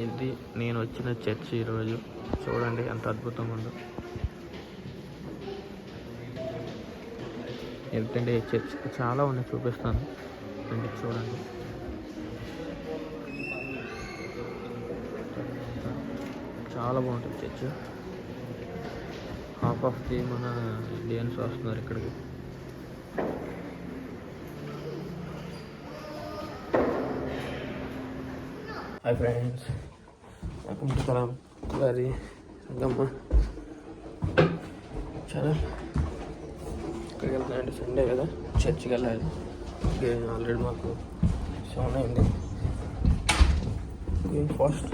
ఇది నేను వచ్చిన చర్చ్ ఈరోజు. చూడండి ఎంత అద్భుతంగా ఉందో. ఎందుకంటే చర్చ్ చాలా ఉన్నాయి, చూపిస్తాను అంటే చూడండి. చాలా బాగుంటుంది చర్చ్. హాఫ్ ఆఫ్ ది మన ఇండియన్స్ వస్తున్నారు ఇక్కడికి. Hi friends, welcome to Kalam గారి సంగమ్మ ఛానల్. ఇక్కడికి వెళ్తున్నాయంటే సండే కదా, చర్చికి వెళ్ళాలి. ఆల్రెడీ మాకు 7 అయింది. Going fast.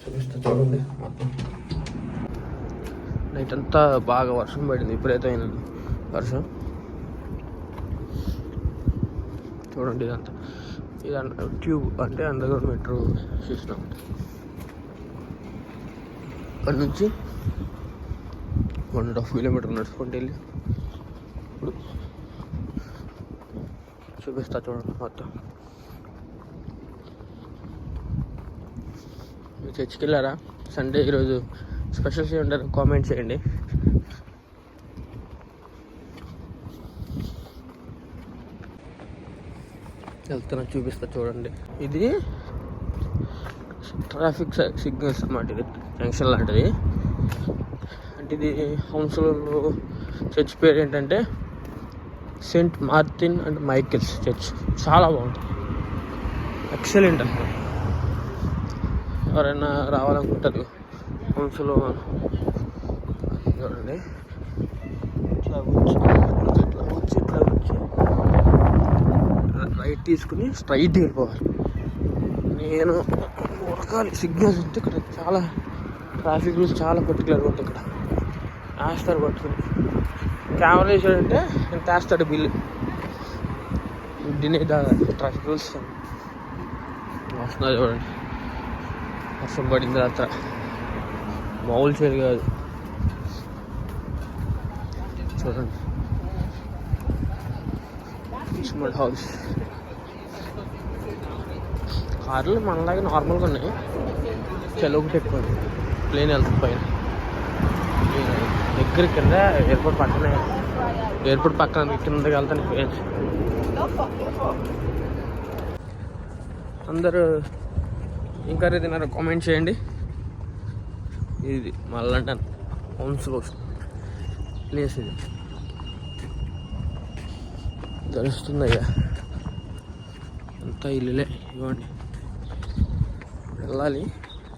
చూపిస్తా చూడండి. మొత్తం నైట్ అంతా బాగా వర్షం పడింది, విపరీతమైన వర్షం. చూడండి ఇదంతా, ఇది ట్యూబ్ అంటే అండర్ గ్రౌండ్ మెట్రో సిస్టమ్. అక్కడి నుంచి 1.5 కిలోమీటర్ నడుచుకుంటూ వెళ్ళి ఇప్పుడు చూపిస్తా చూడండి మొత్తం. మీరు చర్చికి వెళ్ళారా? సండే ఈరోజు స్పెషల్స్ ఉంటారు, కామెంట్ చేయండి. వెళ్తున్నా, చూపిస్తా చూడండి. ఇది ట్రాఫిక్ సిగ్నల్స్ అన్నమాట. ఇది జంక్షన్ లాంటిది. అంటే ఇది హౌన్స్లో చర్చ్ పేరు ఏంటంటే Saint Martin and Michael's church. చాలా బాగుంటుంది, ఎక్సలెంట్ అసలు. ఎవరైనా రావాలనుకుంటారు హౌన్స్లో చూడండి. ఇట్లా వచ్చి రైట్ తీసుకుని స్ట్రైట్ వెళ్ళిపోవాలి. నేను ఉరకాలి. సిగ్నల్స్ ఉంటే ఇక్కడ చాలా ట్రాఫిక్ రూల్స్ చాలా పర్టికులర్గా ఉంటాయి. ఇక్కడ వేస్తారు పట్టుకుని. కెమెరా వేసాడంటే ఎంత వేస్తాడు బిల్లు. డినే ట్రాఫిక్ రూల్స్ వస్తున్నారు చూడండి. వర్షం పడిన తర్వాత మామూలు చేరు కాదు. చూడండి స్మాల్ హౌస్. కార్లు మనలాగే నార్మల్గా ఉన్నాయి, ఒకటి ఎక్కువ. ప్లేన్ వెళ్తుంది పైన దగ్గర. కింద ఎయిర్పోర్ట్ పక్కనే, ఎయిర్పోర్ట్ పక్కన కిందకి వెళ్తాను. ప్లేన్ అందరూ ఇంకా తిన్నారో కామెంట్ చేయండి. ఇది మళ్ళీ అంటాను హోమ్స్ ప్లేస్. ఇది తెలుస్తుంది అయ్యా, అంతా ఇల్లులే. ఇవ్వండి, వెళ్ళాలి.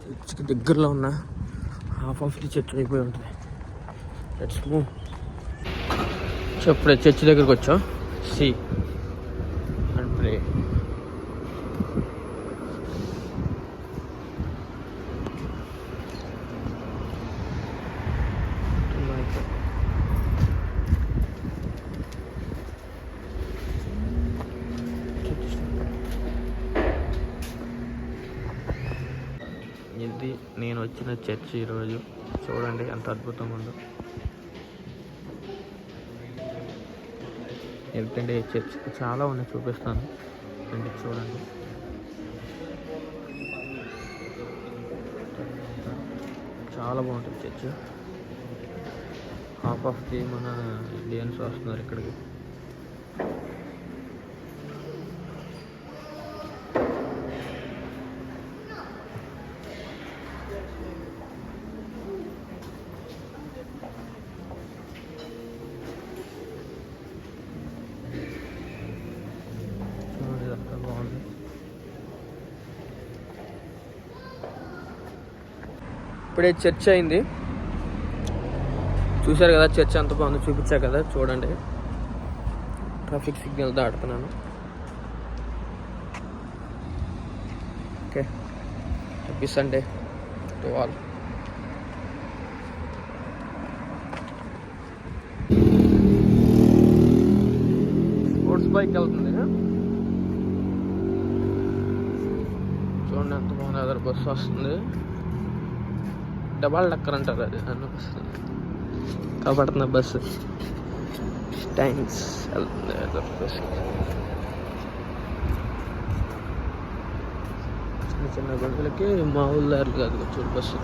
చర్చికి దగ్గరలో ఉన్న హాఫ్ ఆఫ్ ది చర్చ్ అయిపోయి ఉంటుంది. Let's move. ఇప్పుడే చర్చ్ దగ్గరికి వచ్చాం. See and pray. ఇది నేను వచ్చిన చర్చ్ ఈరోజు. చూడండి ఎంత అద్భుతంగా ఉందో. ఎందుకంటే చర్చ్ చాలా ఉన్నాయి, చూపిస్తాను అంటే చూడండి. చాలా బాగుంటుంది చర్చ్. హాఫ్ ఆఫ్ ది మన ఇండియన్స్ వస్తున్నారు ఇక్కడికి. బాగుంది. ఇప్పుడే చర్చ్ అయింది, చూశారు కదా. చర్చ్ అంత బాగుంది, చూపించా కదా. చూడండి, ట్రాఫిక్ సిగ్నల్ దాటుతున్నాను. Okay, happy Sunday to all. Sports bike వెళ్తుంది. చూడండి ఎంత బాగుంది. అదర్ బస్సు వస్తుంది, డబల్ డక్కర్ అంటారు అది. అన్న బస్సు కాబడుతున్న బస్సు థ్యాంక్స్ వెళ్తుంది. అదర్ బస్సు చిన్న చిన్న గొడవలకి మా ఊళ్ళారులు కాదు చూడు బస్సు